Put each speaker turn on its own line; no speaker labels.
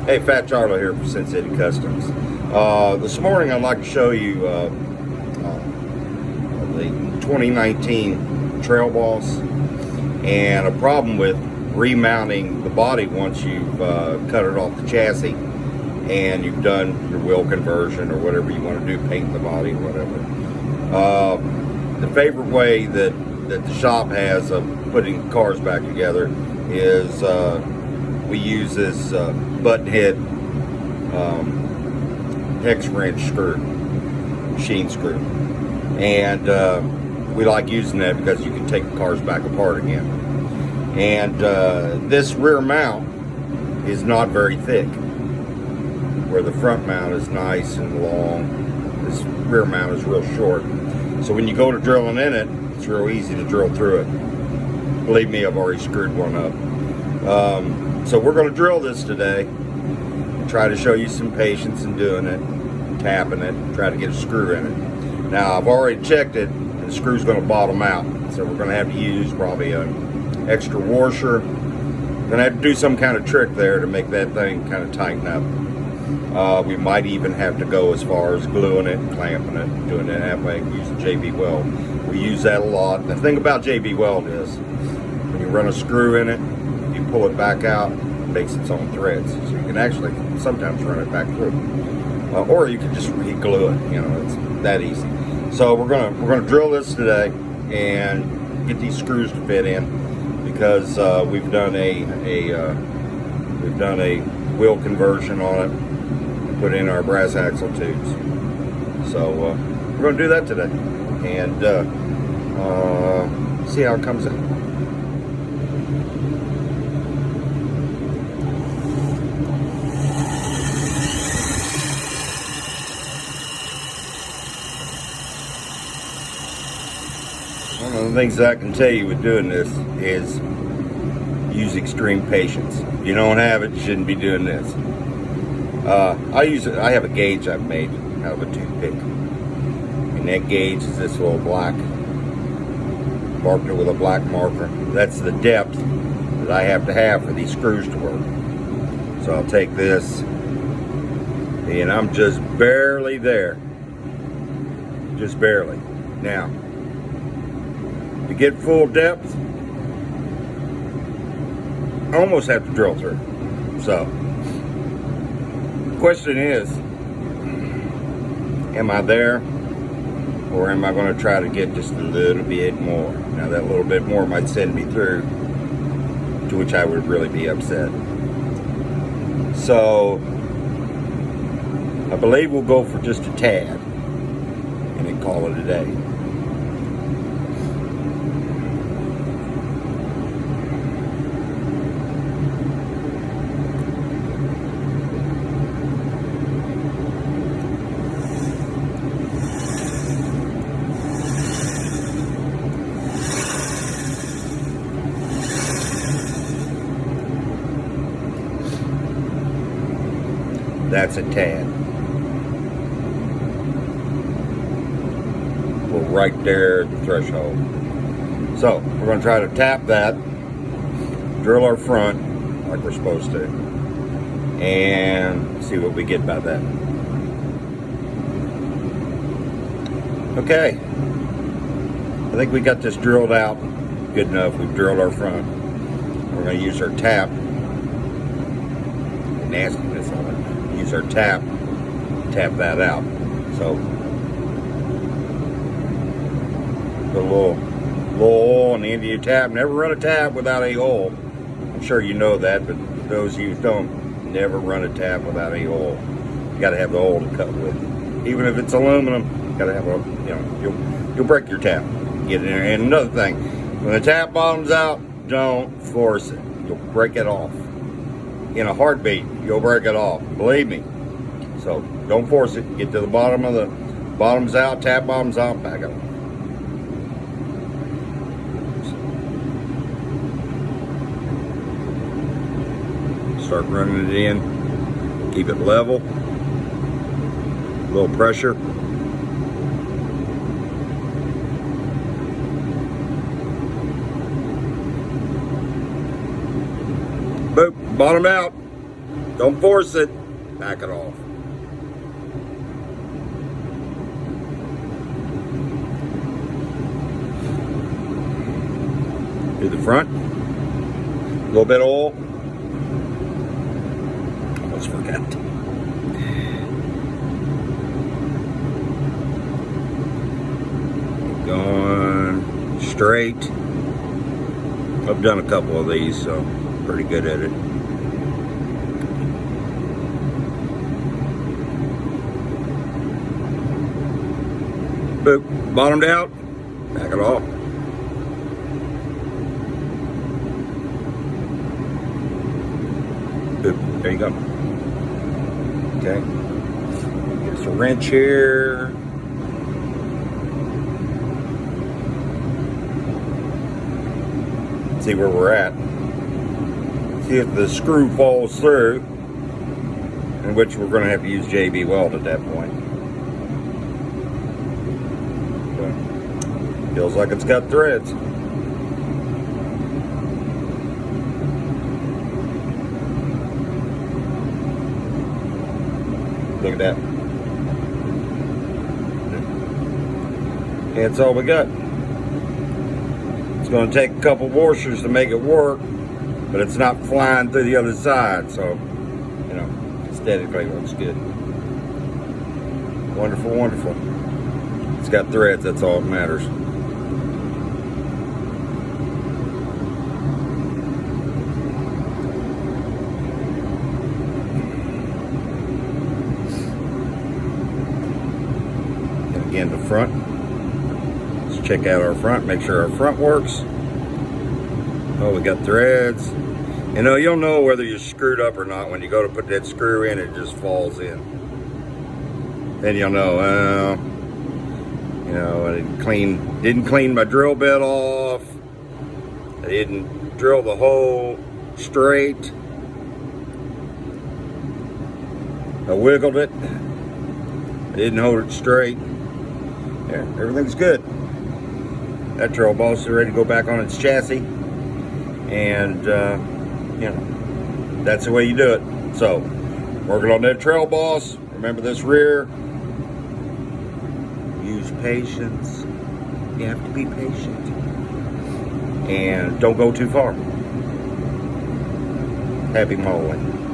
Hey, Fat Charlie here for Sin City Customs. This morning I'd like to show you the 2019 Trail Boss and a problem with remounting the body once you've cut it off the chassis and you've done your wheel conversion or whatever you want to do, paint the body or whatever. The favorite way that the shop has of putting cars back together is we use this button head hex wrench screw, machine screw, and we like using that because you can take the cars back apart again. And this rear mount is not very thick, where the front mount is nice and long. This rear mount is real short, so when you go to drilling in it, it's real easy to drill through it. Believe me, I've already screwed one up. So we're going to drill this today. Try to show you some patience in doing it, tapping it, try to get a screw in it. Now I've already checked it, and the screw's going to bottom out, so we're going to have to use probably an extra washer. We're going to have to do some kind of trick there to make that thing kind of tighten up. We might even have to go as far as gluing it and clamping it, doing it that way. We use the JB Weld. We use that a lot. The thing about JB Weld is when you run a screw in it, you pull it back out, it makes its own threads. So you can actually sometimes run it back through. Or you can just re-glue it, you know, it's that easy. So we're gonna drill this today and get these screws to fit in, because we've done a wheel conversion on it, put in our brass axle tubes. So we're gonna do that today and see how it comes out. One of the things I can tell you with doing this is use extreme patience. If you don't have it, you shouldn't be doing this. I have a gauge I've made out of a toothpick, and that gauge is this little black, marked it with a black marker. That's the depth that I have to have for these screws to work. So I'll take this, and I'm just barely there, just barely. Now, to get full depth, I almost have to drill through. So, the question is, am I there, or am I going to try to get just a little bit more? Now, that little bit more might send me through, to which I would really be upset. So, I believe we'll go for just a tad, and then call it a day. That's a tad. We're right there at the threshold. So we're going to try to tap that, drill our front like we're supposed to, and see what we get by that. Okay, I think we got this drilled out good enough. We've drilled our front. We're going to use our tap. Nastiness on it. Use our tap that out. So put a little oil on the end of your tap. Never run a tap without a oil. I'm sure you know that, but for those of you who don't, never run a tap without a oil. You got to have the oil to cut with. Even if it's aluminum, you got to have a, you know, you'll break your tap. Get in there. And another thing, when the tap bottoms out, don't force it. You'll break it off. In a heartbeat, you'll break it off. Believe me. So don't force it. Get to the bottom of the bottoms out, tap bottoms out, back up. Start running it in. Keep it level. A little pressure. Boop, bottom out. Don't force it. Back it off. Do the front. A little bit of oil. Almost forgot. Going straight. I've done a couple of these, so I'm pretty good at it. Boop. Bottomed out. Back it off. Boop. There you go. Okay. Get us a wrench here. See where we're at. See if the screw falls through, in which we're going to have to use JB weld at that point. Okay. Feels like it's got threads. Look at that. And that's all we got. It's going to take a couple washers to make it work, but it's not flying through the other side, so, you know, aesthetically it looks good. Wonderful, wonderful. It's got threads, that's all that matters. And again, the front. Check out our front, make sure our front works. Oh, we got threads. You know, you'll know whether you're screwed up or not when you go to put that screw in, it just falls in. Then you'll know, you know, I didn't clean my drill bit off. I didn't drill the hole straight. I wiggled it. I didn't hold it straight. Yeah, everything's good. That trail boss is ready to go back on its chassis, and you know, that's the way you do it. So, working on that trail boss. Remember this rear. Use patience. You have to be patient, and don't go too far. Happy modeling.